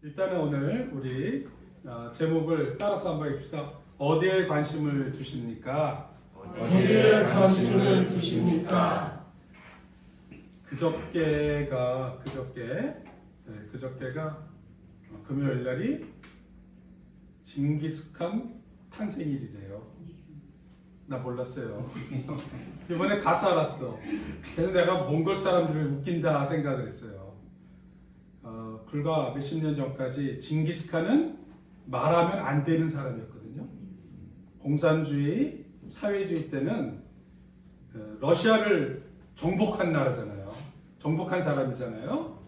일단은 오늘 우리 제목을 따라서 한번 해봅시다. 어디에 관심을 두십니까? 어디에 관심을 두십니까? 그저께가 금요일 날이 징기스칸 탄생일이래요. 나 몰랐어요. 이번에 가서 알았어. 그래서 내가 몽골 사람들을 웃긴다 생각을 했어요. 불과 몇십 년 전까지 징기스칸은 말하면 안 되는 사람이었거든요. 공산주의, 사회주의 때는 러시아를 정복한 나라잖아요. 정복한 사람이잖아요.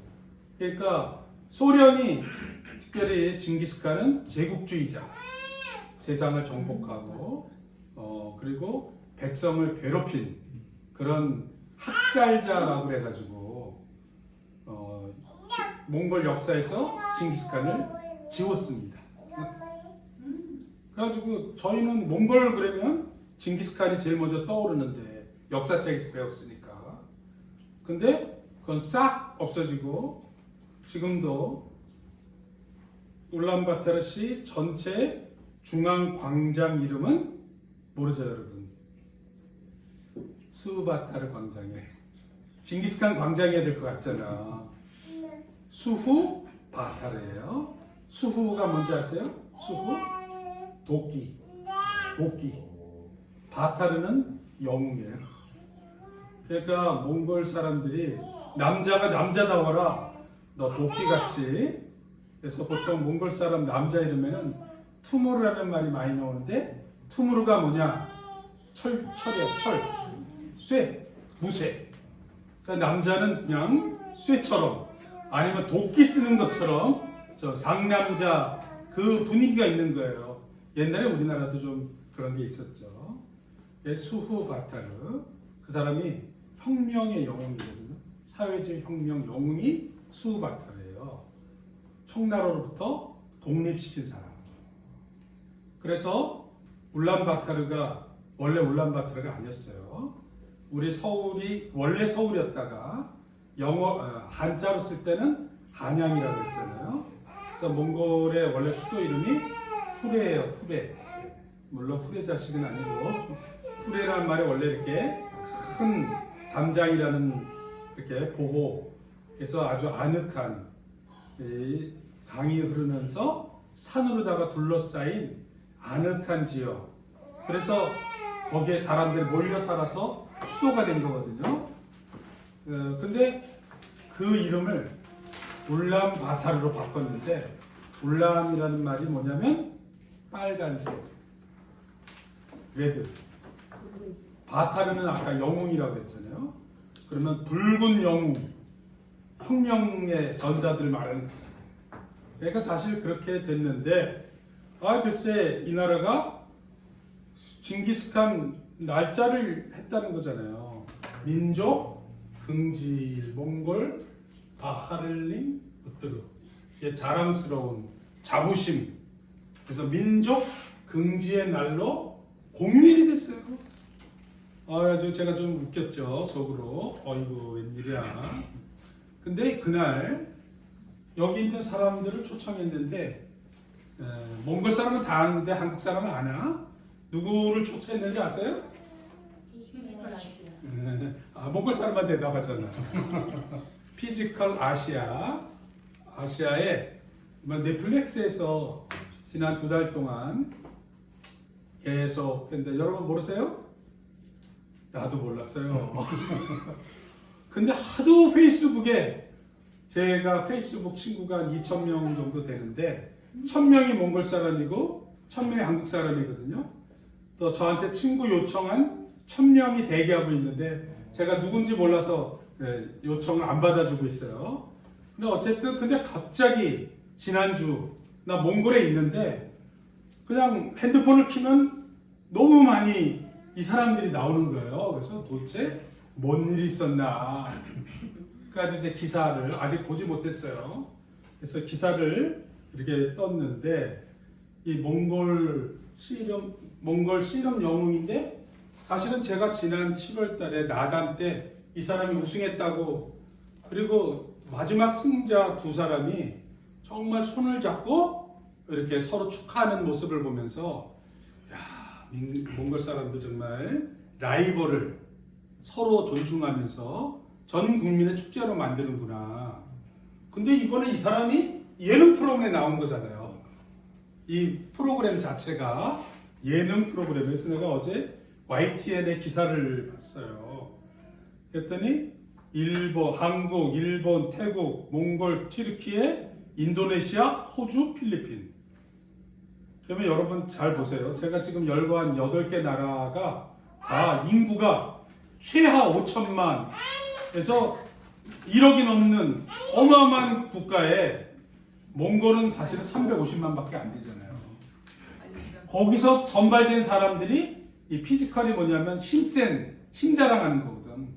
그러니까 소련이 특별히 징기스칸은 제국주의자, 세상을 정복하고 그리고 백성을 괴롭힌 그런 학살자라고 해가지고 몽골 역사에서 징기스칸을 지웠습니다. 그래가지고 저희는 몽골 그러면 징기스칸이 제일 먼저 떠오르는데 역사책에서 배웠으니까. 근데 그건 싹 없어지고 지금도 울란바토르시 전체 중앙 광장 이름은 모르죠, 여러분? 수바타르 광장에 징기스칸 광장이 될 것 같잖아. 수후 바타르예요. 수후가 뭔지 아세요? 수후 도끼. 바타르는 영웅이에요. 그러니까 몽골 사람들이 남자가 남자다워라, 너 도끼같이. 그래서 보통 몽골 사람 남자 이름에는 투무르라는 말이 많이 나오는데, 투무르가 뭐냐? 철이야, 철. 쇠, 무쇠. 그러니까 남자는 그냥 쇠처럼, 아니면 도끼 쓰는 것처럼 저 상남자 그 분위기가 있는 거예요. 옛날에 우리나라도 좀 그런 게 있었죠. 수후 바타르, 그 사람이 혁명의 영웅이거든요. 사회주의 혁명 영웅이 수후 바타르예요. 청나라로부터 독립시킨 사람. 그래서 울란바토르가 원래 울란바토르가 아니었어요. 우리 서울이 원래 서울이었다가 한자로 쓸 때는 한양이라고 했잖아요. 그래서 몽골의 원래 수도 이름이 후레예요. 후레. 물론 후레 자식은 아니고, 후레라는 말이 원래 이렇게 큰 담장이라는 이렇게 보호, 그래서 아주 아늑한 강이 흐르면서 산으로다가 둘러싸인 아늑한 지역. 그래서 거기에 사람들이 몰려 살아서 수도가 된 거거든요. 근데 그 이름을 울란바토르로 바꿨는데, 울란이라는 말이 뭐냐면 빨간색, 레드. 바타르는 아까 영웅이라고 했잖아요. 그러면 붉은 영웅, 혁명의 전사들 말하는 거예요. 그러니까 사실 그렇게 됐는데, 글쎄 이 나라가 징기스칸 날짜를 했다는 거잖아요. 민족 긍지 몽골 바하를림 우뚜르. 이게 자랑스러운 자부심. 그래서 민족 긍지의 날로 공휴일이 됐어요. 제가 좀 웃겼죠, 속으로. 어이구 웬일이야. 근데 그날 여기 있는 사람들을 초청했는데, 몽골 사람은 다 아는데 한국 사람은 아나? 누구를 초청했는지 아세요? 몽골 사람만 대답하잖아. 피지컬 아시아에 넷플릭스에서 지난 2달 동안 계속 했는데, 여러분 모르세요? 나도 몰랐어요. 근데 하도 페이스북에, 제가 페이스북 친구가 한 2,000명 정도 되는데 1,000명이 몽골 사람이고 1,000명이 한국 사람이거든요. 또 저한테 친구 요청한 1,000명이 대기하고 있는데 제가 누군지 몰라서 요청을 안 받아주고 있어요. 근데 어쨌든 근데 갑자기 지난주 나 몽골에 있는데 그냥 핸드폰을 켜면 너무 많이 이 사람들이 나오는 거예요. 그래서 도대체 뭔 일이 있었나. 까지 이제 기사를 아직 보지 못했어요. 그래서 기사를 이렇게 떴는데, 이 몽골 씨름 영웅인데, 사실은 제가 지난 7월 달에 나단 때 이 사람이 우승했다고, 그리고 마지막 승자 2사람이 정말 손을 잡고 이렇게 서로 축하하는 모습을 보면서 야, 몽골 사람들 정말 라이벌을 서로 존중하면서 전 국민의 축제로 만드는구나. 근데 이번에 이 사람이 예능 프로그램에 나온 거잖아요. 이 프로그램 자체가 예능 프로그램에서 내가 어제 YTN의 기사를 봤어요. 그랬더니 한국, 일본, 태국, 몽골, 튀르키예, 인도네시아, 호주, 필리핀. 그러면 여러분 잘 보세요. 제가 지금 열거한 8개 나라가 다 인구가 최하 5천만에서 1억이 넘는 어마어마한 국가에 몽골은 사실은 350만밖에 안 되잖아요. 거기서 선발된 사람들이 이 피지컬이 뭐냐면 힘 자랑하는 거거든.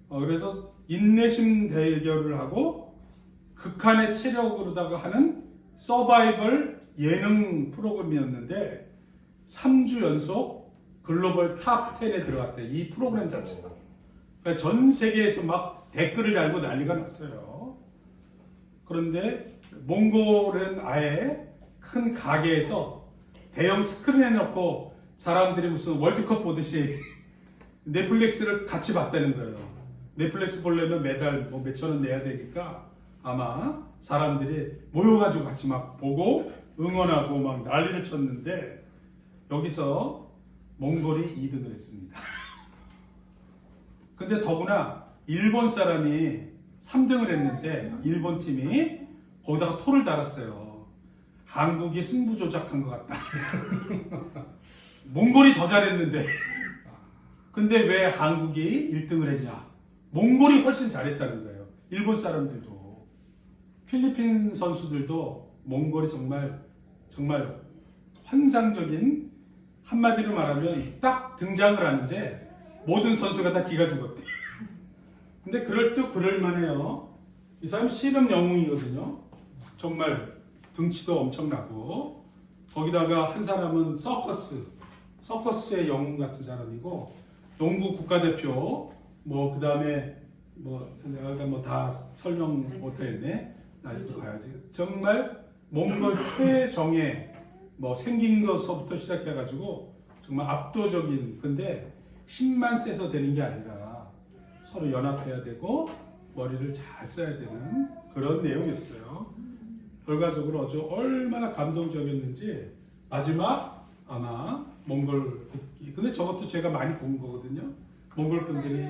그래서 인내심 대결을 하고 극한의 체력으로다가 하는 서바이벌 예능 프로그램이었는데 3주 연속 글로벌 탑 10에 들어갔대. 이 프로그램 자체가. 그러니까 전 세계에서 막 댓글을 달고 난리가 났어요. 그런데 몽골은 아예 큰 가게에서 대형 스크린에 놓고 사람들이 무슨 월드컵 보듯이 넷플릭스를 같이 봤다는 거예요. 넷플릭스 보려면 매달 뭐 몇천 원 내야 되니까 아마 사람들이 모여가지고 같이 막 보고 응원하고 막 난리를 쳤는데 여기서 몽골이 2등을 했습니다. 근데 더구나 일본 사람이 3등을 했는데 일본 팀이 거기다가 토를 달았어요. 한국이 승부 조작한 것 같다. 몽골이 더 잘했는데 근데 왜 한국이 1등을 했냐? 몽골이 훨씬 잘했다는 거예요. 일본 사람들도. 필리핀 선수들도 몽골이 정말 환상적인, 한마디로 말하면 딱 등장을 하는데 모든 선수가 다 기가 죽었대. 근데 그럴만해요. 이 사람 씨름 영웅이거든요. 정말 등치도 엄청나고 거기다가 한 사람은 서커스의 영웅 같은 사람이고 농구 국가대표 그 다음에 내가 다 설명 못하겠네. 나 이거 봐야지. 정말 몽골 최정예 생긴 것서부터 시작해가지고 정말 압도적인. 근데 힘만 세서 되는 게 아니라 서로 연합해야 되고 머리를 잘 써야 되는 그런 내용이었어요. 결과적으로 아주 얼마나 감동적이었는지 마지막 아마 몽골 국기. 근데 저것도 제가 많이 본 거거든요. 몽골 분들이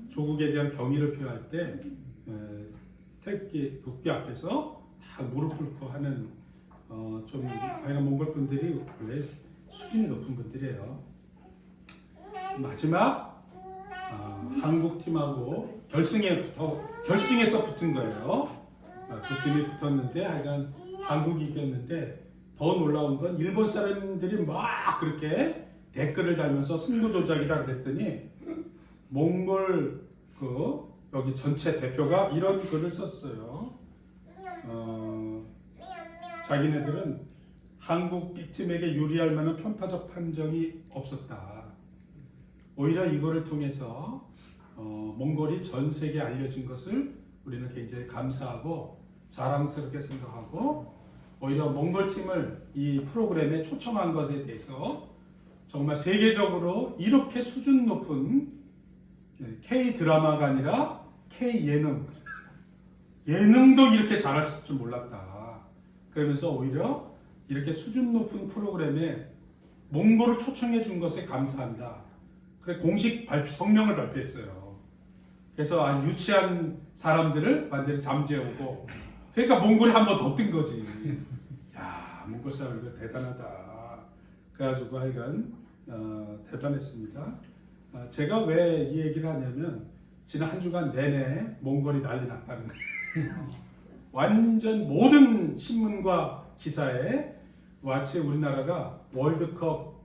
조국에 대한 경의를 표할 때 태극기 국기 앞에서 다 무릎 꿇고 하는 좀 몽골 분들이 원래 수준이 높은 분들이에요. 마지막 한국 팀하고 결승에서 붙은 거예요. 그 팀이 붙었는데 하여간 한국이 이겼는데 더 놀라운 건 일본 사람들이 막 그렇게 댓글을 달면서 승부 조작이라 그랬더니 몽골 여기 전체 대표가 이런 글을 썼어요. 자기네들은 한국 팀에게 유리할 만한 편파적 판정이 없었다. 오히려 이거를 통해서 몽골이 전 세계에 알려진 것을 우리는 굉장히 감사하고 자랑스럽게 생각하고 오히려 몽골 팀을 이 프로그램에 초청한 것에 대해서 정말 세계적으로 이렇게 수준 높은 K-드라마가 아니라 예능도 이렇게 잘할 줄 몰랐다. 그러면서 오히려 이렇게 수준 높은 프로그램에 몽골을 초청해 준 것에 감사한다. 그래 공식 성명을 발표했어요. 그래서 유치한 사람들을 완전히 잠재우고 그러니까 몽골이 한 번 더 뜬 거지. 야, 몽골 사람들 대단하다. 그래가지고 하여간 대단했습니다. 제가 왜 이 얘기를 하냐면 지난 한 주간 내내 몽골이 난리 났다는 거예요. 완전 모든 신문과 기사에 마치 우리나라가 월드컵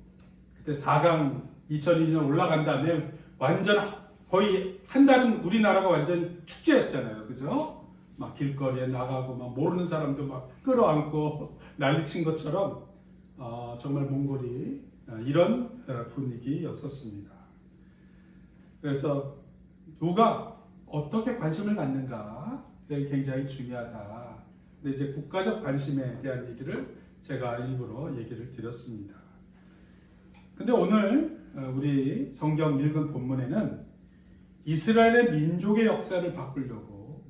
그때 4강 2002년 올라간 다음에 완전 거의 한 달은 우리나라가 완전 축제였잖아요. 그죠? 막 길거리에 나가고 막 모르는 사람도 막 끌어안고 난리친 것처럼 정말 몽골이 이런 분위기였었습니다. 그래서 누가 어떻게 관심을 갖는가 굉장히 중요하다. 근데 이제 국가적 관심에 대한 얘기를 제가 일부러 얘기를 드렸습니다. 근데 오늘 우리 성경 읽은 본문에는 이스라엘의 민족의 역사를 바꾸려고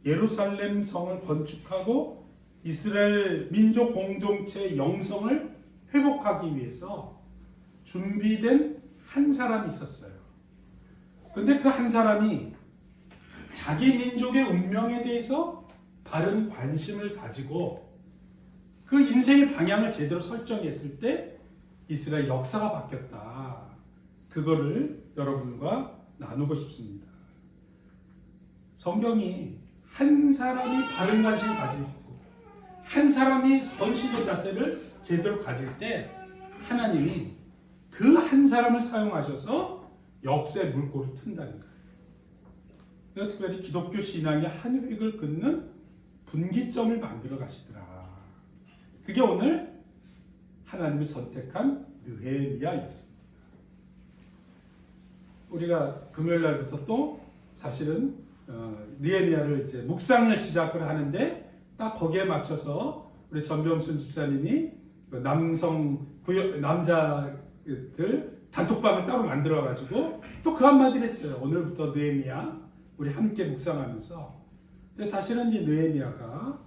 예루살렘 성을 건축하고 이스라엘 민족 공동체의 영성을 회복하기 위해서 준비된 한 사람이 있었어요. 근데 그 한 사람이 자기 민족의 운명에 대해서 바른 관심을 가지고 그 인생의 방향을 제대로 설정했을 때 이스라엘 역사가 바뀌었다. 그거를 여러분과 나누고 싶습니다. 성경이 한 사람이 바른 관심을 가지고 한 사람이 선식의 자세를 제대로 가질 때 하나님이 그 한 사람을 사용하셔서 역사의 물꼬를 튼다는 거예요. 특별히 기독교 신앙의 한 획을 긋는 분기점을 만들어 가시더라. 그게 오늘 하나님이 선택한 느헤미야였습니다. 우리가 금요일 날부터 또 사실은 느헤미야를 이제 묵상을 시작을 하는데 딱 거기에 맞춰서 우리 전병순 집사님이 남자들 단톡방을 따로 만들어 가지고 또 그 한마디를 했어요. 오늘부터 느헤미야 우리 함께 묵상하면서. 근데 사실은 이 느헤미야가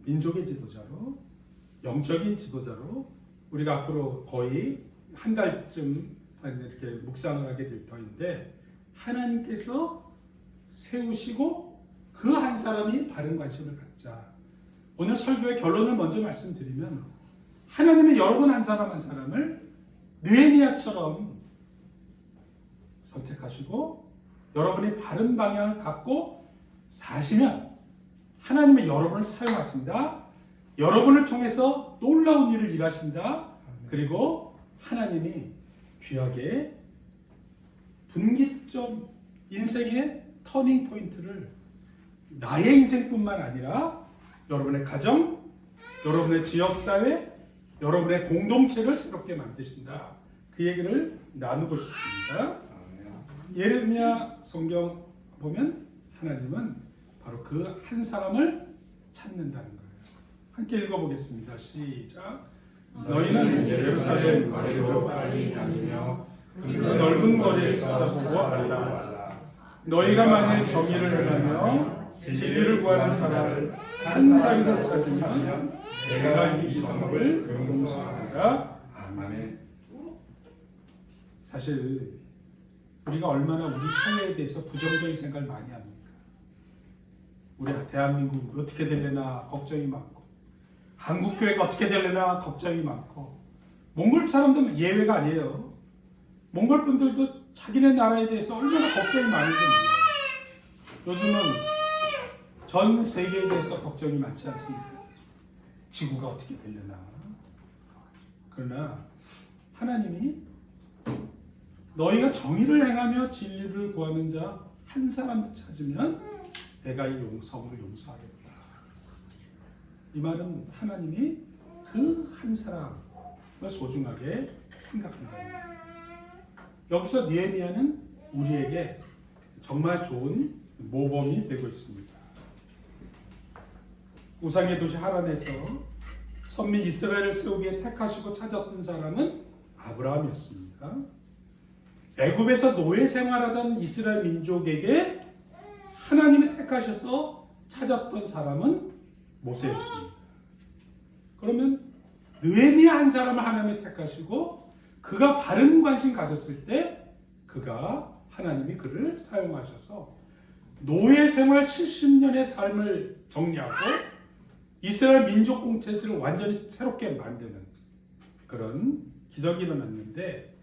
민족의 지도자로, 영적인 지도자로 우리가 앞으로 거의 한 달쯤 이렇게 묵상을 하게 될 터인데 하나님께서 세우시고 그 한 사람이 바른 관심을 갖자. 오늘 설교의 결론을 먼저 말씀드리면 하나님은 여러분 한 사람 한 사람을 느헤미야처럼 선택하시고 여러분이 바른 방향을 갖고 사시면 하나님은 여러분을 사용하신다. 여러분을 통해서 놀라운 일을 일하신다. 그리고 하나님이 귀하게 분기점, 인생의 터닝 포인트를 나의 인생뿐만 아니라 여러분의 가정, 여러분의 지역사회, 여러분의 공동체를 새롭게 만드신다. 그 얘기를 나누고 싶습니다. 예레미야 성경 보면 하나님은 바로 그 한 사람을 찾는다는 거예요. 함께 읽어보겠습니다. 시작. 너희는 예루살렘 거리로 빨리 다니며 그 넓은 거리에 찾아보고 알라. 너희가 만일 정의를 행하며 진리를 구하는 사람을 한 사람이라 찾으면 내가 이 성을 용서하리라. 아멘. 사실 우리가 얼마나 우리 사회에 대해서 부정적인 생각을 많이 합니까? 우리 대한민국 어떻게 되려나 걱정이 많고 한국교회가 어떻게 되려나 걱정이 많고 몽골 사람들은 예외가 아니에요. 몽골 분들도 자기네 나라에 대해서 얼마나 걱정이 많은지 몰라요. 요즘은 전 세계에 대해서 걱정이 많지 않습니까? 지구가 어떻게 되려나. 그러나 하나님이 너희가 정의를 행하며 진리를 구하는 자 한 사람을 찾으면 내가 이 성을 용서하겠다. 이 말은 하나님이 그 한 사람을 소중하게 생각한다. 여기서 느헤미야는 우리에게 정말 좋은 모범이 되고 있습니다. 우상의 도시 하란에서 선민 이스라엘을 세우기에 택하시고 찾았던 사람은 아브라함이었습니다. 애굽에서 노예 생활하던 이스라엘 민족에게 하나님이 택하셔서 찾았던 사람은 모세였습니다. 그러면 느헤미야 한 사람을 하나님이 택하시고 그가 바른 관심 가졌을 때 그가 하나님이 그를 사용하셔서 노예 생활 70년의 삶을 정리하고 이스라엘 민족 공동체를 완전히 새롭게 만드는 그런 기적이 일어났는데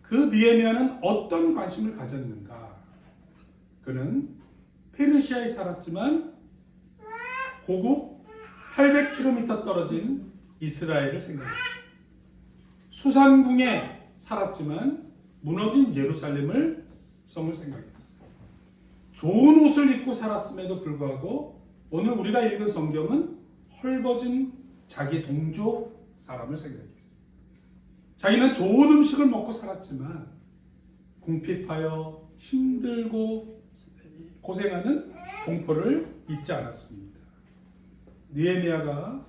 그 느헤미야는 어떤 관심을 가졌는가? 그는 페르시아에 살았지만 고국 800km 떨어진 이스라엘을 생각했습니다. 수산궁에 살았지만 무너진 예루살렘을 성을 생각했습니다. 좋은 옷을 입고 살았음에도 불구하고 오늘 우리가 읽은 성경은 헐벗은 자기 동족 사람을 생각했습니다. 자기는 좋은 음식을 먹고 살았지만 궁핍하여 힘들고 고생하는 동포를 잊지 않았습니다. 느헤미야가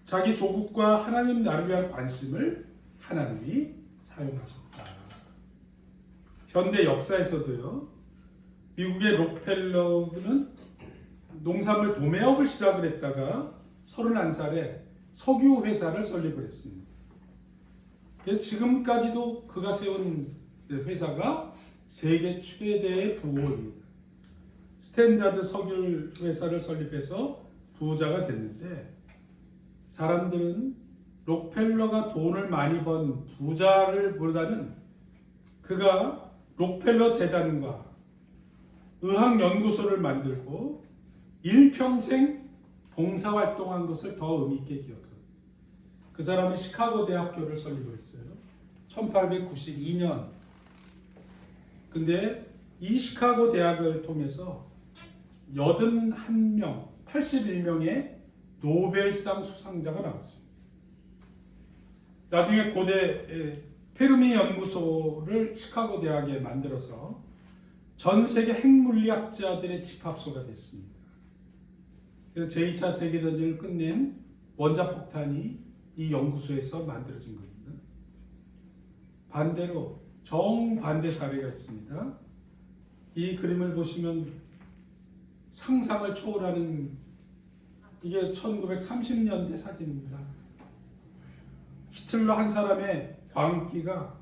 자기 조국과 하나님 나라를 위한 관심을 하나님이 사용하셨다. 현대 역사에서도요, 미국의 록펠러는 농산물 도매업을 시작을 했다가 31살에 석유 회사를 설립을 했습니다. 그래서 지금까지도 그가 세운 회사가 세계 최대의 부호입니다. 스탠다드 석유 회사를 설립해서 부자가 됐는데, 사람들은 록펠러가 돈을 많이 번 부자를 보다는 그가 록펠러 재단과 의학연구소를 만들고 일평생 봉사활동한 것을 더 의미있게 기억합니다. 그 사람은 시카고 대학교를 설립했어요. 1892년. 근데 이 시카고 대학을 통해서 81명, 81명의 노벨상 수상자가 나왔습니다. 나중에 고대 페르미 연구소를 시카고 대학에 만들어서 전 세계 핵물리학자들의 집합소가 됐습니다. 그래서 제2차 세계대전을 끝낸 원자폭탄이 이 연구소에서 만들어진 겁니다. 반대로 정반대 사례가 있습니다. 이 그림을 보시면 상상을 초월하는, 이게 1930년대 사진입니다. 히틀러 한 사람의 광기가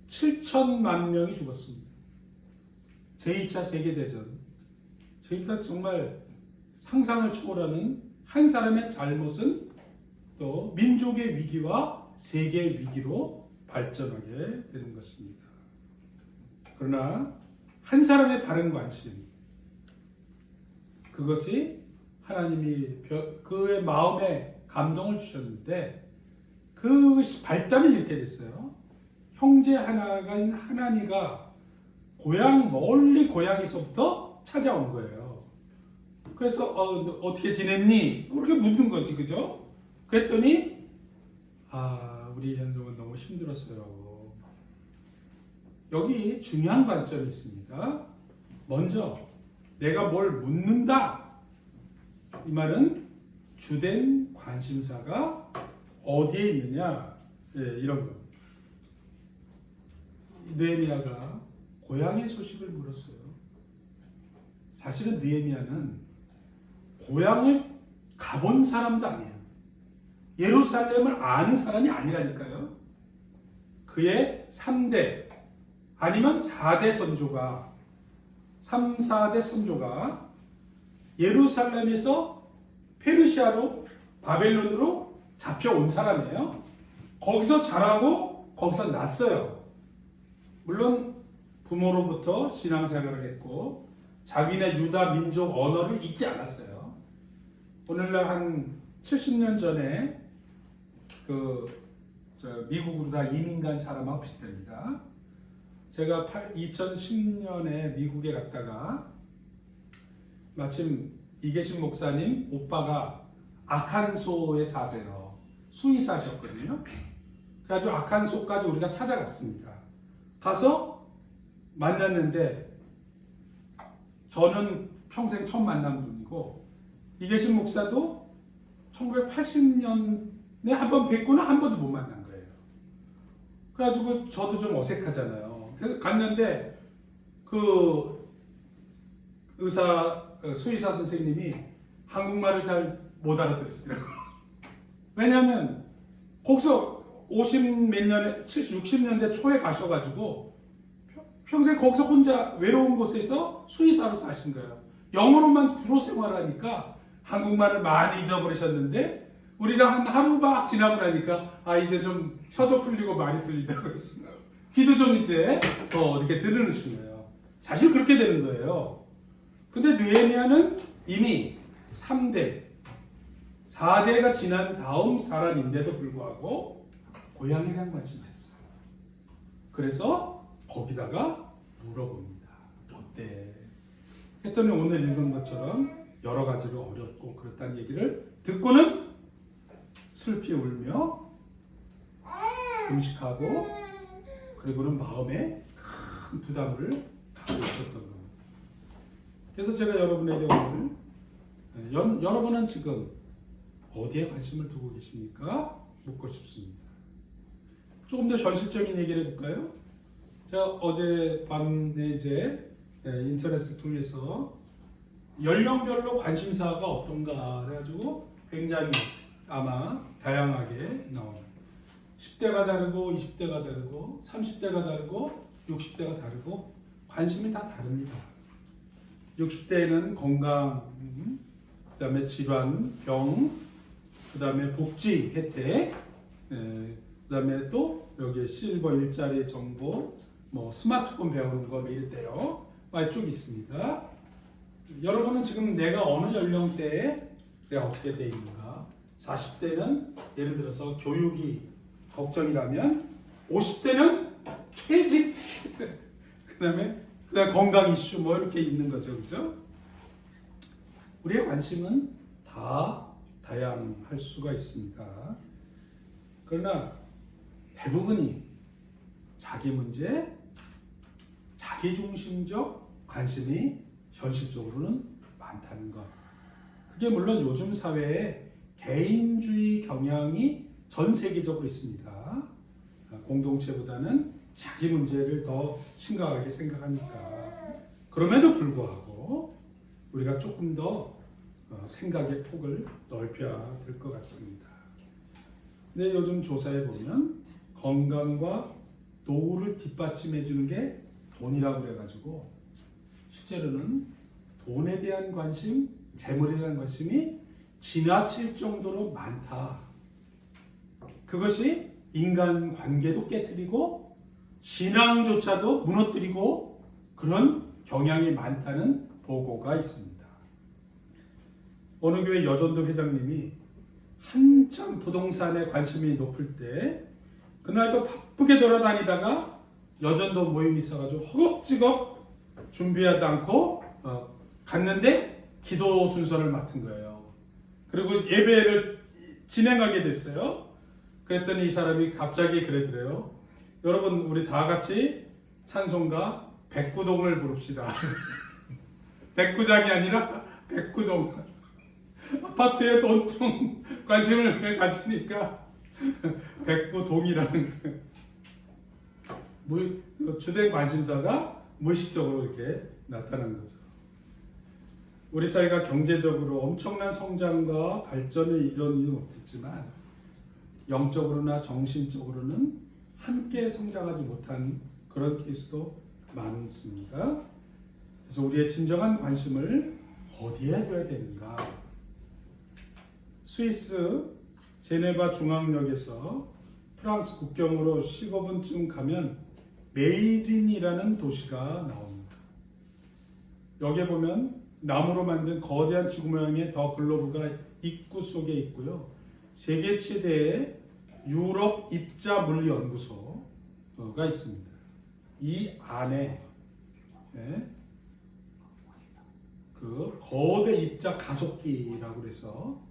7천만 명이 죽었습니다. 제2차 세계대전. 저희가 정말 상상을 초월하는 한 사람의 잘못은 또 민족의 위기와 세계의 위기로 발전하게 되는 것입니다. 그러나 한 사람의 바른 관심, 그것이 하나님이 그의 마음에 감동을 주셨는데, 그 발단이 이렇게 됐어요. 형제 하나가인 하나니가 멀리 고향에서부터 찾아온 거예요. 그래서 어떻게 지냈니? 이렇게 묻는 거지, 그죠? 그랬더니 우리 현종은 너무 힘들었어요. 여기 중요한 관점이 있습니다. 먼저 내가 뭘 묻는다. 이 말은 주된 관심사가 어디에 있느냐, 이런 거. 느헤미야가 고향의 소식을 물었어요. 사실은 느헤미야는 고향을 가본 사람도 아니에요. 예루살렘을 아는 사람이 아니라니까요. 그의 3대 아니면 4대 선조가 3, 4대 선조가 예루살렘에서 페르시아로 바벨론으로 잡혀온 사람이에요. 거기서 자라고 거기서 났어요. 물론 부모로부터 신앙생활을 했고 자기네 유다 민족 언어를 잊지 않았어요. 오늘날 한 70년 전에 미국으로 다 이민 간 사람하고 비슷합니다. 제가 2010년에 미국에 갔다가 마침 이계신 목사님 오빠가 아칸소에 사세요. 수의사셨거든요. 그래가지고 아칸소까지 우리가 찾아갔습니다. 가서 만났는데 저는 평생 처음 만난 분이고 이계신 목사도 1980년에 한 번 뵙고는 한 번도 못 만난 거예요. 그래가지고 저도 좀 어색하잖아요. 그래서 갔는데 그 수의사 선생님이 한국말을 잘 못 알아들으시더라고요. 왜냐하면 거기서 60년대 초에 가셔가지고 평생 거기서 혼자 외로운 곳에서 수의사로 사신 거예요. 영어로만 주로 생활하니까 한국말을 많이 잊어버리셨는데 우리랑 한 하루박 지나고 나니까 이제 좀 혀도 풀리고 말이 풀리더라고요. 귀도 좀 이제 이렇게 들으신 거예요. 사실 그렇게 되는 거예요. 근데 느헤미야는 이미 3대, 4대가 지난 다음 사람인데도 불구하고 고향에 대한 관심이 있었어요. 그래서 거기다가 물어봅니다. 어때? 했더니 오늘 읽은 것처럼 여러 가지로 어렵고 그렇다는 얘기를 듣고는 슬피 울며 금식하고 그리고는 마음에 큰 부담을 갖고 있었던 겁니다. 그래서 제가 여러분에게 오늘 여러분은 지금 어디에 관심을 두고 계십니까? 묻고 싶습니다. 조금 더 현실적인 얘기를 해볼까요? 제가 어젯밤에 이제 인터넷을 통해서 연령별로 관심사가 어떤가 해가지고 굉장히 아마 다양하게 나옵니다. 10대가 다르고 20대가 다르고 30대가 다르고 60대가 다르고 관심이 다 다릅니다. 60대에는 건강, 그 다음에 질환, 병, 그 다음에 복지 혜택, 그 다음에 또 여기 실버 일자리 정보, 뭐 스마트폰 배우는 거 이럴 때요. 쭉 있습니다. 여러분은 지금 내가 어느 연령대에 내가 어떻게 돼 있는가? 40대는 예를 들어서 교육이 걱정이라면 50대는 퇴직, 그다음에 건강 이슈 뭐 이렇게 있는 거죠, 그죠? 우리의 관심은 다 다양할 수가 있습니다. 그러나 대부분이 자기 문제, 자기중심적 관심이 현실적으로는 많다는 것. 그게 물론 요즘 사회에 개인주의 경향이 전 세계적으로 있습니다. 공동체보다는 자기 문제를 더 심각하게 생각하니까. 그럼에도 불구하고 우리가 조금 더 생각의 폭을 넓혀야 될 것 같습니다. 근데 요즘 조사에 보면 건강과 노후를 뒷받침해 주는 게 돈이라고 그래가지고 실제로는 돈에 대한 관심, 재물에 대한 관심이 지나칠 정도로 많다. 그것이 인간 관계도 깨뜨리고 신앙조차도 무너뜨리고 그런 경향이 많다는 보고가 있습니다. 어느 교회 여전도 회장님이 한참 부동산에 관심이 높을 때 그날도 바쁘게 돌아다니다가 여전도 모임이 있어가지고 허겁지겁 준비하지 않고 갔는데 기도 순서를 맡은 거예요. 그리고 예배를 진행하게 됐어요. 그랬더니 이 사람이 갑자기 그러더래요. 여러분 우리 다 같이 찬송가 백구동을 부릅시다. 백구장이 아니라 백구동. 아파트에 온통 관심을 가지니까 백구동이라는 주된 관심사가 무의식적으로 이렇게 나타난 거죠. 우리 사회가 경제적으로 엄청난 성장과 발전을 이루지 못했지만 영적으로나 정신적으로는 함께 성장하지 못한 그런 케이스도 많습니다. 그래서 우리의 진정한 관심을 어디에 둬야 되는가? 스위스 제네바 중앙역에서 프랑스 국경으로 15분쯤 가면 메이린이라는 도시가 나옵니다. 여기에 보면 나무로 만든 거대한 지구 모양의 더 글로브가 입구 속에 있고요. 세계 최대의 유럽 입자 물리 연구소가 있습니다. 이 안에 그 거대 입자 가속기라고 해서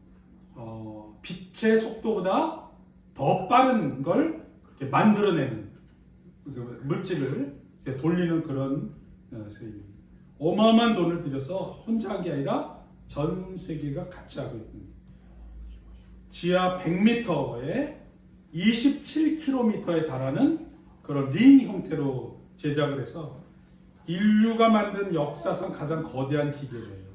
빛의 속도보다 더 빠른 걸 이렇게 만들어내는 물질을 돌리는 그런 어마어마한 돈을 들여서 혼자 한 게 아니라 전 세계가 같이 하고 있는 지하 100m에 27km에 달하는 그런 링 형태로 제작을 해서 인류가 만든 역사상 가장 거대한 기계예요.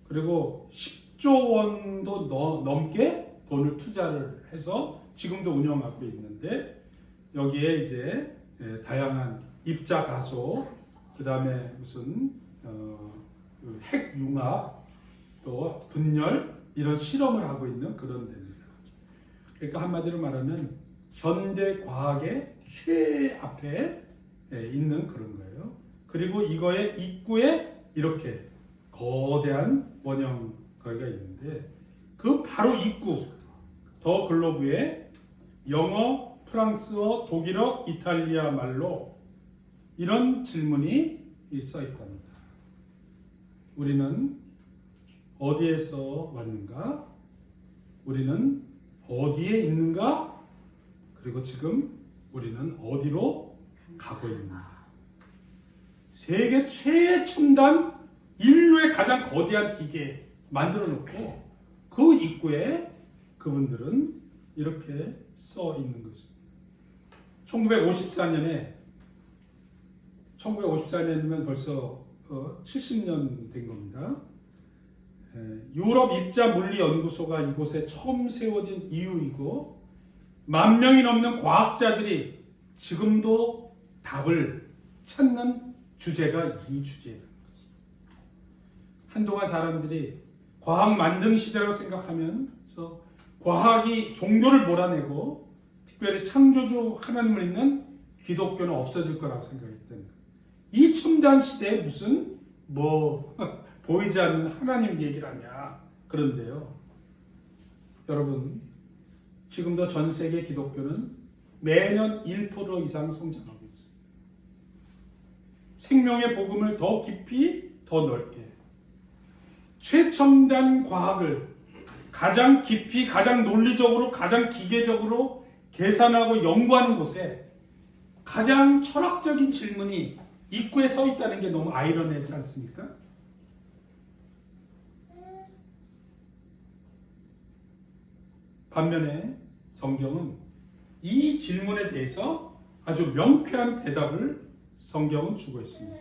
그리고 10조 원도 넘게 돈을 투자를 해서 지금도 운영하고 있는데 여기에 이제 다양한 입자 가속, 그 다음에 무슨 핵융합, 또 분열 이런 실험을 하고 있는 그런 데입니다. 그러니까 한마디로 말하면 현대 과학의 최앞에 있는 그런 거예요. 그리고 이거의 입구에 이렇게 거대한 원형 거기가 있는데 그 바로 입구 더 글로브에 영어, 프랑스어, 독일어, 이탈리아 말로 이런 질문이 써 있답니다. 우리는 어디에서 왔는가? 우리는 어디에 있는가? 그리고 지금 우리는 어디로 가고 있는가? 세계 최첨단 인류의 가장 거대한 기계 만들어 놓고 그 입구에 그분들은 이렇게 써 있는 것입니다. 1954년이면 벌써 70년 된 겁니다. 유럽 입자물리연구소가 이곳에 처음 세워진 이유이고 10,000명이 넘는 과학자들이 지금도 답을 찾는 주제가 이 주제예요. 한동안 사람들이 과학 만능 시대라고 생각하면서 과학이 종교를 몰아내고 특별히 창조주 하나님을 믿는 기독교는 없어질 거라고 생각했던 거예요. 이 첨단 시대에 무슨 보이지 않는 하나님 얘기를 하냐. 그런데요. 여러분, 지금도 전 세계 기독교는 매년 1% 이상 성장하고 있어요. 생명의 복음을 더 깊이, 더 넓게. 최첨단 과학을 가장 깊이, 가장 논리적으로, 가장 기계적으로 계산하고 연구하는 곳에 가장 철학적인 질문이 입구에 써 있다는 게 너무 아이러니하지 않습니까? 반면에 성경은 이 질문에 대해서 아주 명쾌한 대답을 성경은 주고 있습니다.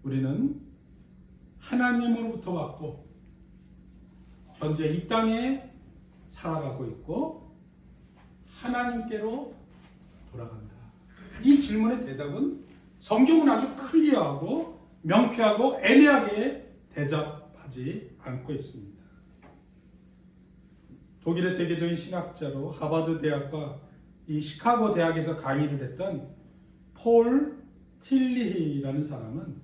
우리는 하나님으로부터 왔고 현재 이 땅에 살아가고 있고 하나님께로 돌아간다. 이 질문의 대답은 성경은 아주 클리어하고 명쾌하고 애매하게 대답하지 않고 있습니다. 독일의 세계적인 신학자로 하버드 대학과 이 시카고 대학에서 강의를 했던 폴 틸리히라는 사람은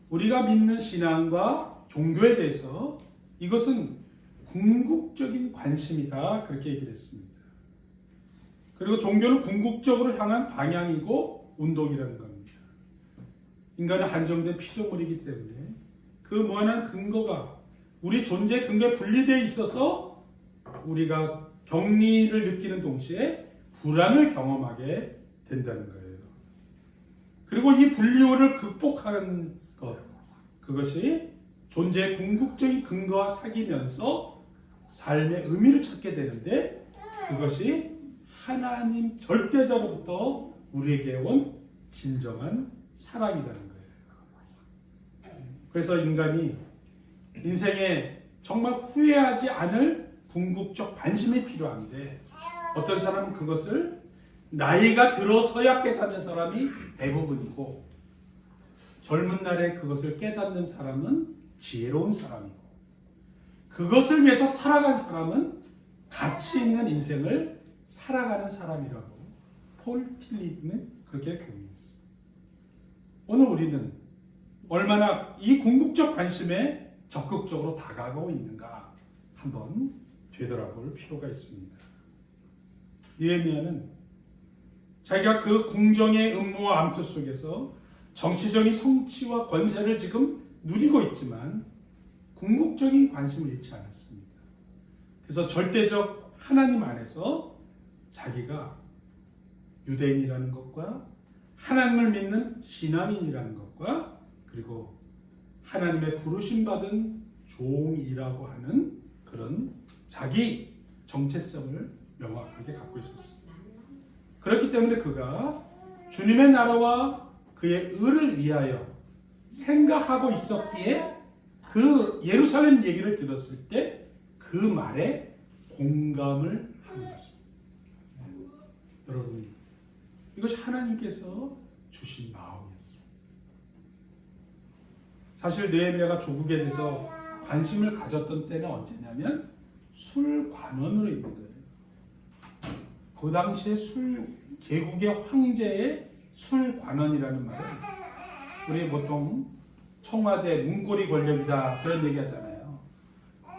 우리가 믿는 신앙과 종교에 대해서 이것은 궁극적인 관심이다 그렇게 얘기를 했습니다. 그리고 종교는 궁극적으로 향한 방향이고 운동이라는 겁니다. 인간은 한정된 피조물이기 때문에 그 무한한 근거가 우리 존재의 근거에 분리되어 있어서 우리가 격리를 느끼는 동시에 불안을 경험하게 된다는 거예요. 그리고 이 분리호를 극복하는 것, 그것이 존재의 궁극적인 근거와 사귀면서 삶의 의미를 찾게 되는데 그것이 하나님 절대자로부터 우리에게 온 진정한 사랑이라는 거예요. 그래서 인간이 인생에 정말 후회하지 않을 궁극적 관심이 필요한데 어떤 사람은 그것을 나이가 들어서야 깨닫는 사람이 대부분이고 젊은 날에 그것을 깨닫는 사람은 지혜로운 사람이고 그것을 위해서 살아간 사람은 가치 있는 인생을 살아가는 사람이라고 폴 틸리히는 그렇게 교훈했습니다. 오늘 우리는 얼마나 이 궁극적 관심에 적극적으로 다가가고 있는가 한번 되돌아볼 필요가 있습니다. 느헤미야는 자기가 그 궁정의 음모와 암투 속에서 정치적인 성취와 권세를 지금 누리고 있지만 궁극적인 관심을 잃지 않았습니다. 그래서 절대적 하나님 안에서 자기가 유대인이라는 것과 하나님을 믿는 신앙인이라는 것과 그리고 하나님의 부르심받은 종이라고 하는 그런 자기 정체성을 명확하게 갖고 있었습니다. 그렇기 때문에 그가 주님의 나라와 그의 의를 위하여 생각하고 있었기에 그 예루살렘 얘기를 들었을 때 그 말에 공감을 한 것입니다. 여러분, 이것이 하나님께서 주신 마음이었습니다. 사실 느헤미야가 조국에 대해서 관심을 가졌던 때는 언제냐면 술관원으로 있는 거예요. 그 당시에 제국의 황제의 술관원이라는 말은 우리 보통 청와대 문고리 권력이다 그런 얘기 하잖아요.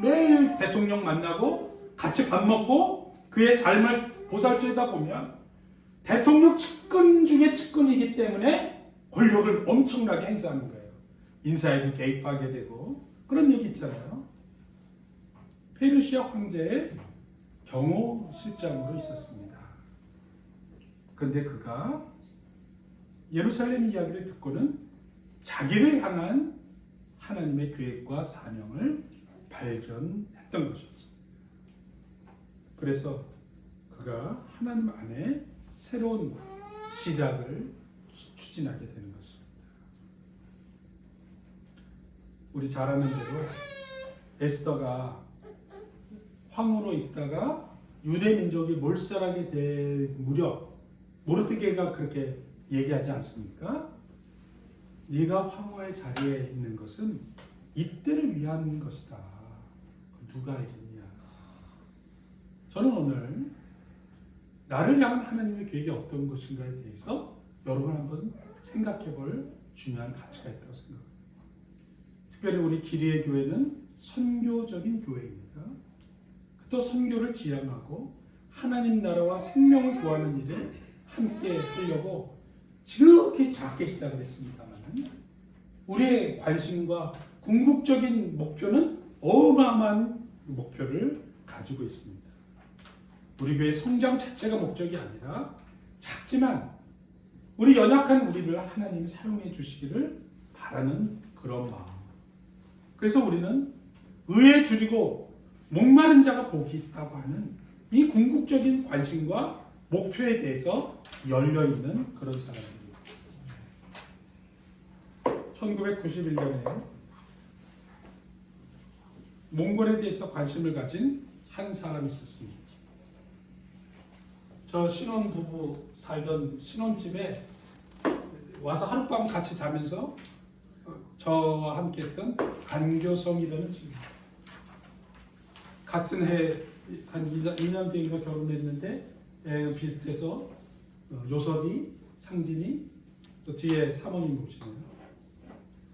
매일 대통령 만나고 같이 밥 먹고 그의 삶을 보살피다 보면 대통령 측근 중에 측근이기 때문에 권력을 엄청나게 행사하는 거예요. 인사에도 개입하게 되고 그런 얘기 있잖아요. 페르시아 황제의 경호실장으로 있었습니다. 그런데 그가 예루살렘 이야기를 듣고는 자기를 향한 하나님의 계획과 사명을 발견했던 것이었습니다. 그래서 그가 하나님 안에 새로운 시작을 추진하게 되는 것입니다. 우리 잘 아는 대로 에스더가 황후로 있다가 유대 민족이 몰살하게 될 무렵 모르드게가 그렇게 얘기하지 않습니까? 네가 황후의 자리에 있는 것은 이때를 위한 것이다. 누가 알겠냐? 저는 오늘 나를 향한 하나님의 계획이 어떤 것인가에 대해서 여러분 한번 생각해 볼 중요한 가치가 있다고 생각합니다. 특별히 우리 기리의 교회는 선교적인 교회입니다. 또 선교를 지향하고 하나님 나라와 생명을 구하는 일에 함께 하려고 지극히 작게 시작을 했습니다만 우리의 관심과 궁극적인 목표는 어마어마한 목표를 가지고 있습니다. 우리 교회 성장 자체가 목적이 아니라 작지만 우리 연약한 우리를 하나님이 사용해 주시기를 바라는 그런 마음. 그래서 우리는 의에 줄이고 목마른 자가 복이 있다고 하는 이 궁극적인 관심과 목표에 대해서 열려있는 그런 사람입니다. 1991년에 몽골에 대해서 관심을 가진 한 사람이 있었습니다. 저 신혼부부 살던 신혼집에 와서 하룻밤 같이 자면서 저와 함께 했던 간교성이라는 친구. 같은 해 한 2년 뒤인가 결혼했는데 비슷해서 요섭이, 상진이, 또 뒤에 사모님 오시네요.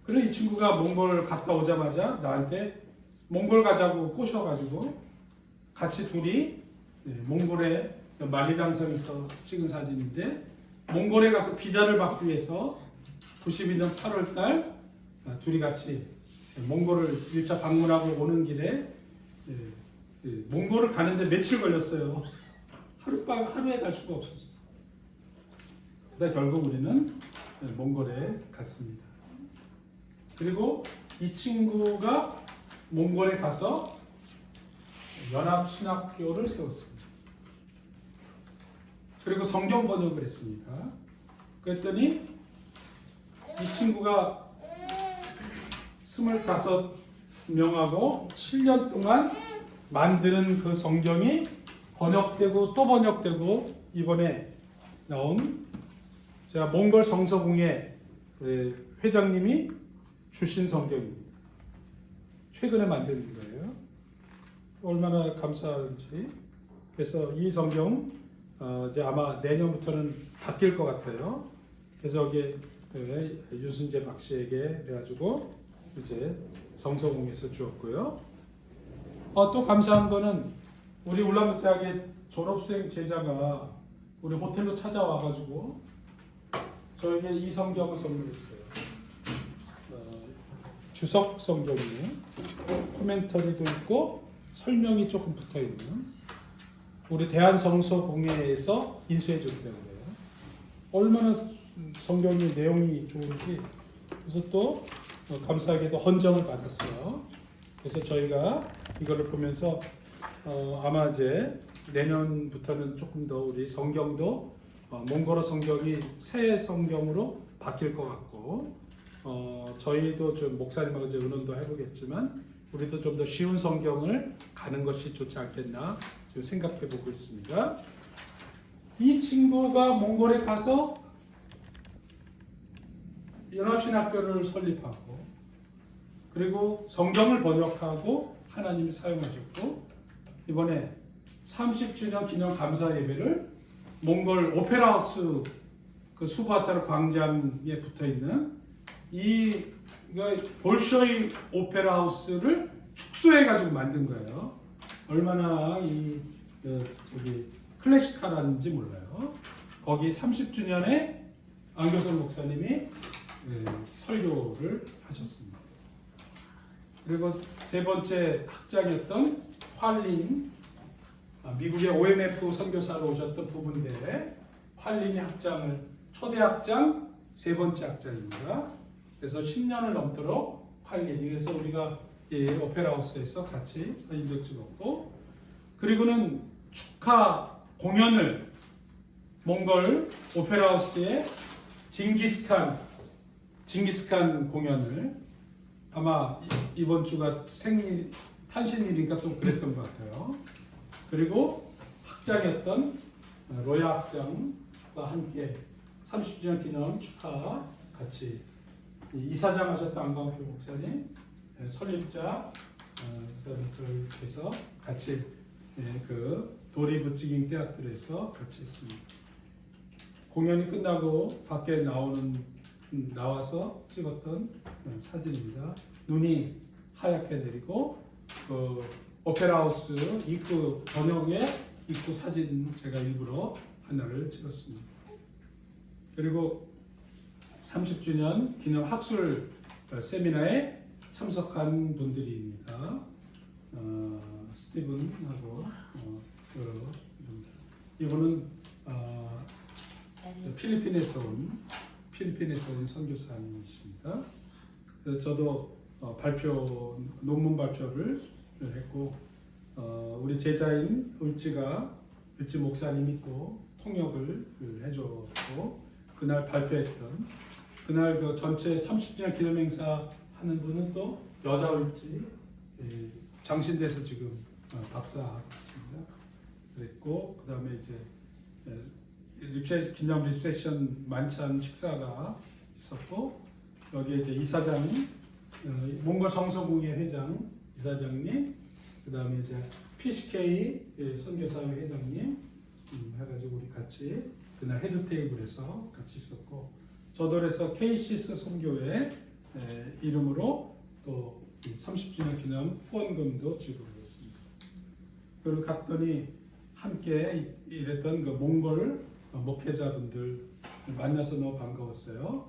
그래 이 친구가 몽골 갔다 오자마자 나한테 몽골 가자고 꼬셔가지고 같이 둘이 몽골에 만리장성에서 찍은 사진인데 몽골에 가서 비자를 받기 위해서 92년 8월달 둘이 같이 몽골을 1차 방문하고 오는 길에 몽골을 가는데 며칠 걸렸어요. 하루에 갈 수가 없었어요. 그러다 결국 우리는 몽골에 갔습니다. 그리고 이 친구가 몽골에 가서 연합신학교를 세웠습니다. 그리고 성경 번역을 했습니다. 그랬더니 이 친구가 25명하고 7년 동안 만드는 그 성경이 번역되고 또 번역되고 이번에 나온 제가 몽골 성서공회 회장님이 주신 성경입니다. 최근에 만든 거예요. 얼마나 감사한지. 그래서 이 성경 이제 아마 내년부터는 바뀔 것 같아요. 그래서 여기 유순재 박씨에게 그래가지고 이제 성서공회에서 주었고요. 또 감사한 거는 우리 울란바토르의 졸업생 제자가 우리 호텔로 찾아와가지고 저에게 이 성경을 선물했어요. 주석 성경이에요. 코멘터리도 있고 설명이 조금 붙어있는 우리 대한성서공회에서 인수해 줬다는 거예요. 얼마나 성경의 내용이 좋은지. 그래서 또 감사하게도 헌정을 받았어요. 그래서 저희가 이거를 보면서 아마 이제 내년부터는 조금 더 우리 성경도 몽골어 성경이 새 성경으로 바뀔 것 같고 저희도 좀 목사님하고 이제 의논도 해보겠지만 우리도 좀 더 쉬운 성경을 가는 것이 좋지 않겠나 지금 생각해 보고 있습니다. 이 친구가 몽골에 가서 연합신학교를 설립하고 그리고 성경을 번역하고 하나님이 사용하셨고 이번에 30주년 기념 감사 예배를 몽골 오페라하우스 그 수바타르 광장에 붙어 있는 이 볼쇼이 오페라하우스를 축소해 가지고 만든 거예요. 얼마나 이 저기 클래식하는지 몰라요. 거기 30주년에 안교선 목사님이 설교를 하셨습니다. 그리고 세 번째 학장이었던 활린 미국의 OMF 선교사로 오셨던 두 분들의 활린이 학장을 초대 학장 세 번째 학장입니다. 그래서 10년을 넘도록 8일. 그래서 우리가 이 오페라 하우스에서 같이 사진도 찍었고, 그리고는 축하 공연을 몽골 오페라 하우스의 징기스칸 공연을 아마 이번 주가 탄신일이니까 또 그랬던 것 같아요. 그리고 학장이었던 로야 학장과 함께 30주년 기념 축하 같이 이사장 하셨던 안광표 목사님, 설립자 그래서 같이 그 도리부찌깅 대학들에서 같이 했습니다. 공연이 끝나고 밖에 나와서 찍었던 사진입니다. 눈이 하얗게 내리고 그 오페라 하우스 입구 저녁에 입구 사진 제가 일부러 하나를 찍었습니다. 그리고 30주년 기념 학술 세미나에 참석한 분들입니다. 스티븐하고 이분은 필리핀에서 온 선교사님이십니다. 그래서 저도 논문 발표를 했고 우리 제자인 을지 목사님이 또 통역을 해줬고 그날 발표했던 그날 그 전체 30주년 기념 행사 하는 분은 또 여자 을지 장신대에서 지금 박사입니다. 그랬고 그 다음에 이제 기념 리셉션 만찬 식사가 있었고 여기에 이제 이사장 몽골 성서공회 회장 이사장님 그 다음에 이제 PCK 선교사회 회장님 해가지고 우리 같이 그날 헤드 테이블에서 같이 있었고 저도 그래서 KCS 선교회 이름으로 또 30주년 기념 후원금도 지급했습니다. 그리고 갔더니 함께 일했던 그 몽골 목회자분들 만나서 너무 반가웠어요.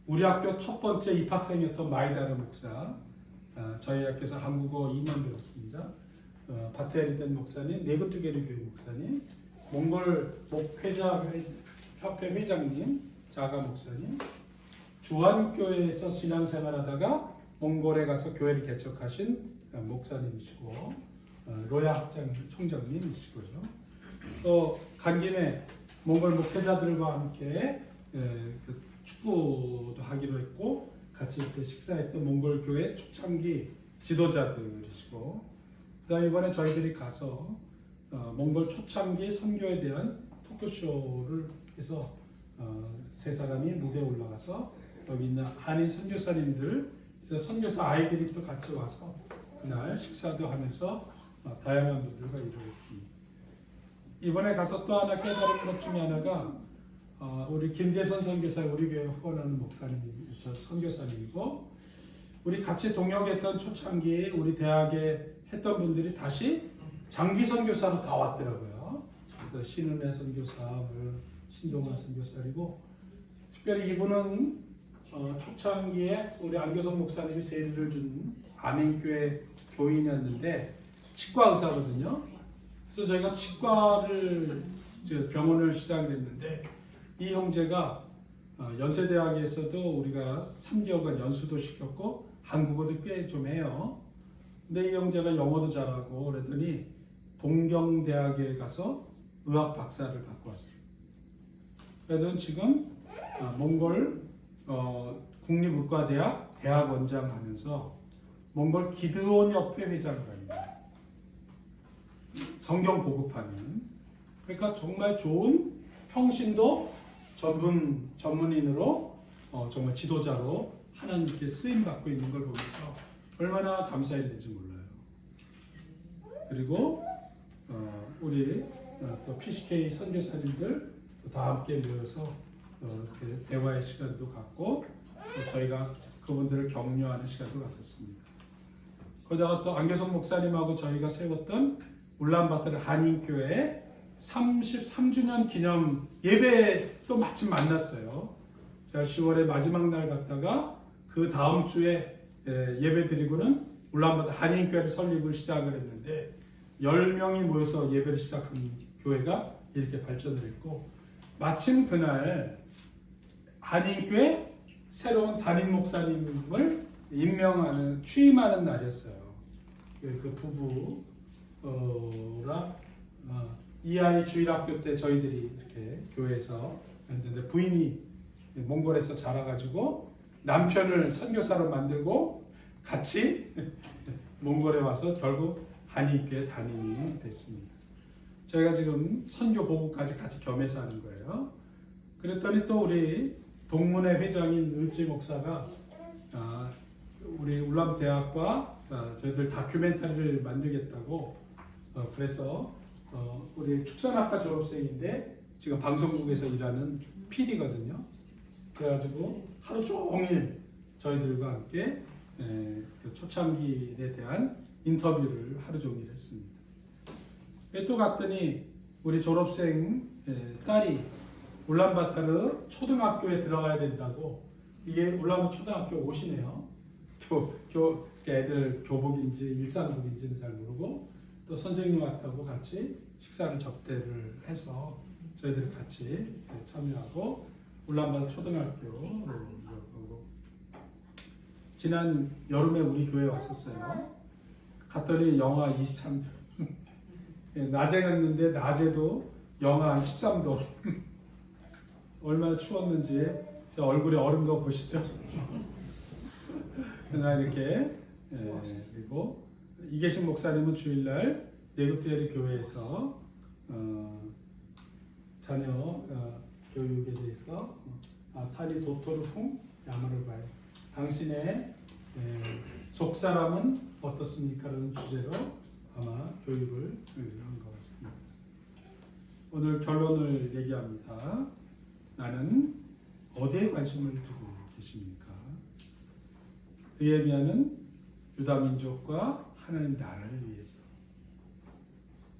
우리 학교 첫 번째 입학생이었던 마이다르 목사, 저희 학교에서 한국어 2년 배웠습니다. 바테리덴 목사님, 네그투게르 교회 목사님, 몽골 목회자 협회 회장님, 자가 목사님, 주한교회에서 신앙생활하다가 몽골에 가서 교회를 개척하신 목사님이시고 로야 학장 총장님이시고요. 또 간 김에 몽골 목회자들과 함께 축구도 하기로 했고 같이 식사했던 몽골 교회 초창기 지도자들이시고 그다음 이번에 저희들이 가서 몽골 초창기 선교에 대한 토크쇼를 해서 세 사람이 무대에 올라가서 여기 있는 한인 선교사님들 선교사 아이들이 또 같이 와서 그날 식사도 하면서 다양한 분들과 이루어졌습니다. 이번에 가서 또 하나 깨달은 것 중에 하나가 우리 김재선 선교사 우리 교회 후원하는 저 선교사님이고 우리 같이 동역했던 초창기 우리 대학에 했던 분들이 다시 장기 선교사로 다 왔더라고요. 신은혜 선교사, 신동환 선교사이고 특별히 이분은 초창기에 우리 안교성 목사님이 세례를 준 아멘교회 교인이었는데 치과 의사거든요. 그래서 저희가 치과를 병원을 시작했는데 이 형제가 연세대학에서도 우리가 3개월간 연수도 시켰고 한국어도 꽤 좀 해요. 근데 이 형제가 영어도 잘하고 그랬더니 동경대학에 가서 의학 박사를 받고 왔어요. 그래서 지금 몽골 국립의과대학 대학원장 하면서 몽골 기드온 협회 회장을 합니다. 성경 보급하는 그러니까 정말 좋은 평신도 전문인으로 정말 지도자로 하나님께 쓰임 받고 있는 걸 보면서 얼마나 감사해야 될지 몰라요. 그리고 우리 또 PCK 선교사님들 다 함께 모여서 대화의 시간도 갖고 저희가 그분들을 격려하는 시간도 갖었습니다. 거기다가 또 안교성 목사님하고 저희가 세웠던 울란바토르 한인교회 33주년 기념 예배 또 마침 만났어요. 제가 10월에 마지막 날 갔다가 그 다음 주에 예배 드리고는 울란바토르 한인교회를 설립을 시작을 했는데 10명이 모여서 예배를 시작한 교회가 이렇게 발전을 했고 마침 그날 한인교회 새로운 담임 목사님을 취임하는 날이었어요. 그 부부랑 이 아이 주일학교 때 저희들이 이렇게 교회에서 했는데 부인이 몽골에서 자라가지고 남편을 선교사로 만들고 같이 몽골에 와서 결국 한인교회 담임이 됐습니다. 저희가 지금 선교 보고까지 같이 겸해서 하는 거예요. 그랬더니 또 우리 동문회 회장인 을지 목사가 우리 울람 대학과 저희들 다큐멘터리를 만들겠다고 그래서 우리 축산학과 졸업생인데 지금 방송국에서 일하는 PD거든요. 그래가지고 하루 종일 저희들과 함께 그 초창기에 대한 인터뷰를 하루 종일 했습니다. 또 갔더니 우리 졸업생 딸이 울란바타르 초등학교에 들어가야 된다고 이게 울란바토르 초등학교 옷이네요. 애들 교복인지 일상복인지는 잘 모르고 또 선생님하고 같이 식사를 접대를 해서 저희들이 같이 참여하고 울란바토르 초등학교로 지난 여름에 우리 교회에 왔었어요. 갔더니 영하 23도. 낮에 갔는데 낮에도 영하 13도. 얼마나 추웠는지 제 얼굴에 얼음도 보시죠. 그러나 이렇게 그리고 이계신 목사님은 주일날 네구티에르 교회에서 자녀 교육에 대해서 타리 도토르풍 야마를 봐요. 당신의 속사람은 어떻습니까? 라는 주제로 아마 교육을 한 것 같습니다. 오늘 결론을 얘기합니다. 나는 어디에 관심을 두고 계십니까? 느헤미야는 유다 민족과 하나님 나라를 위해서.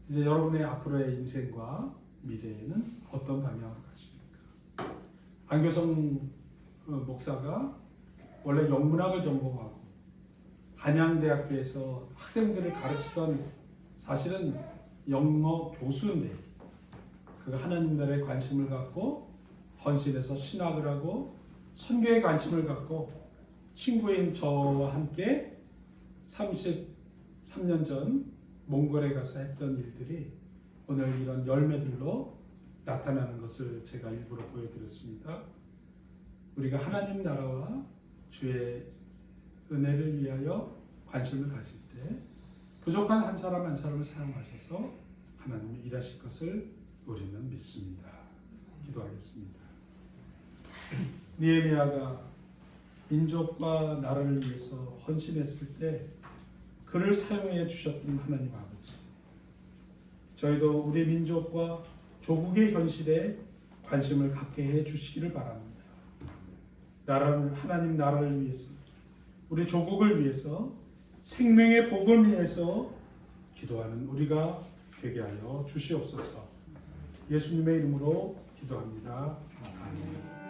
이제 여러분의 앞으로의 인생과 미래에는 어떤 방향으로 가십니까? 안교성 목사가 원래 영문학을 전공하고 한양대학교에서 학생들을 가르치던 사실은 영어 교수인데 그 하나님 나라에 관심을 갖고 헌신해서 신학을 하고 선교에 관심을 갖고 친구인 저와 함께 33년 전 몽골에 가서 했던 일들이 오늘 이런 열매들로 나타나는 것을 제가 일부러 보여드렸습니다. 우리가 하나님 나라와 주의 은혜를 위하여 관심을 가질 때 부족한 한 사람 한 사람을 사용하셔서 하나님이 일하실 것을 우리는 믿습니다. 기도하겠습니다. 느헤미야가 민족과 나라를 위해서 헌신했을 때 그를 사용해 주셨던 하나님 아버지, 저희도 우리 민족과 조국의 현실에 관심을 갖게 해 주시기를 바랍니다. 하나님 나라를 위해서, 우리 조국을 위해서, 생명의 복을 위해서 기도하는 우리가 되게 하여 주시옵소서. 예수님의 이름으로 기도합니다. 아멘.